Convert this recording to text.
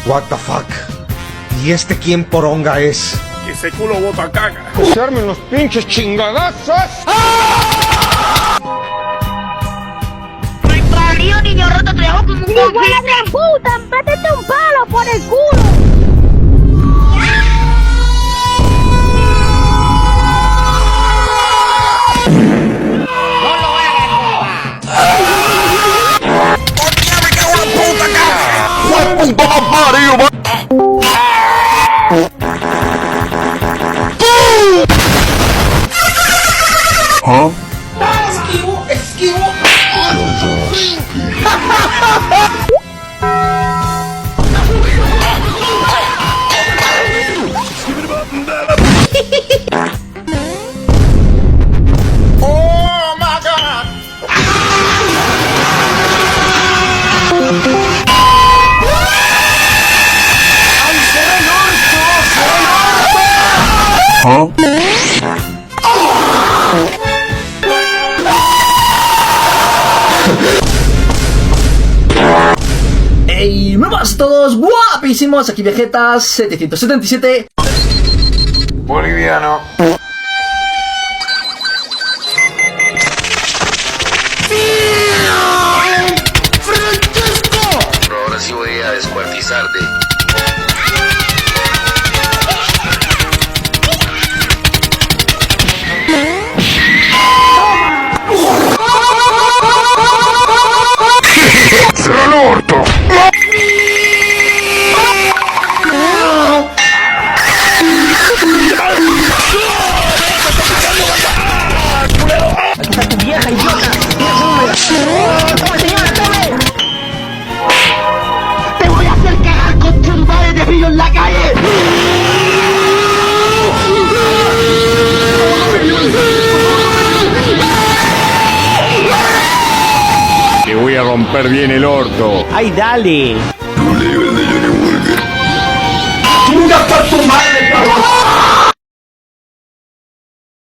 What the fuck? ¿Y este quién poronga es? Que ese culo bota caga. ¡Que se armen los pinches chingadazos! Malparido niño roto, te dejo como un ¡Hijo de la gran puta! ¡Métete un palo por el culo! ¿Ah? Esquivo. Oh my God. ¿Ah? ¡Ey! ¡Nuevas todos! ¡Guapísimos! Aquí Vegetas 777. Boliviano. Ahora sí voy a descuartizarte. ¡Será el orto! ¡Aquí está tu vieja, idiota! ¡Tome, señora, tome! ¡Te voy a hacer cagar con tu madre de brillo en la calle! Te voy a romper bien el orto. ¡Ay, dale! Tu nivel de